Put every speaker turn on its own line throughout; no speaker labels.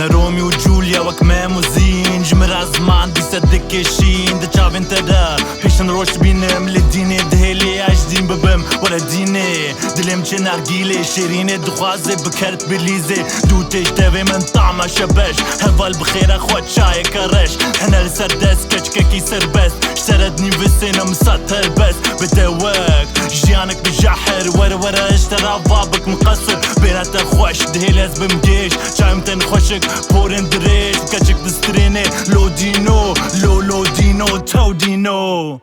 روميو وجوليا وكمام وزين جمرة زمان دي صدق كشين دا تشافين تدا بيش نروش بينم لديني دهيلي عجدين ببم ولا ديني دلم چه نرگيلي شيريني دخوازي بكرت بليزي دوتيش تاوي من طعمة شبش هفال بخير اخوات شاي كرش هنا لسر دست كچككي سربست اشتردني بسينة مسطر بس بدواك جيانك بجحر ورا اشترى بابك مقصر بينات خوش دهيلز بمجيش شايم تنخوشك بورن دريش كچك دستريني لو دينو لو دينو تو دينو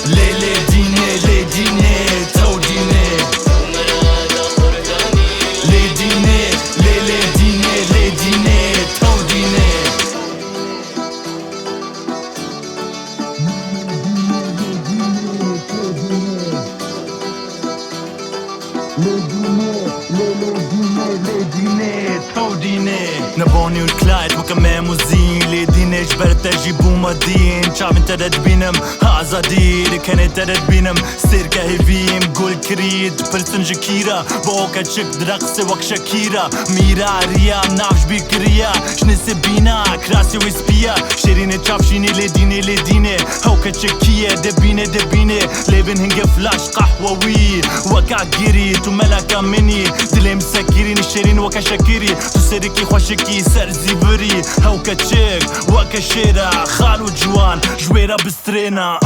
لي ديني تو ديني لي ديني تو ديني نبوني والكلايت وكمان وزين ليديني جبرت اجيبو مدين شعب انت تدبينم هازادير كانت تدبينم سير كهيفيم قول كريد بلسن جكيرا بوكا تشك درقسي وك شاكيرا ميرا ريا نافش بيكريا شنسي بينا كراسي ويسبيا شيريني تشافشيني ليديني هوكا تشكية دبيني ليفن هنجا فلاش قحوة وي وكا جيري ملكا مني دلي مسكرين شيرين وكا شاكيري تسركي خوشكي سر زيفري هوكا تشيك وكا شيرا خالو جوان جويرا بسترينا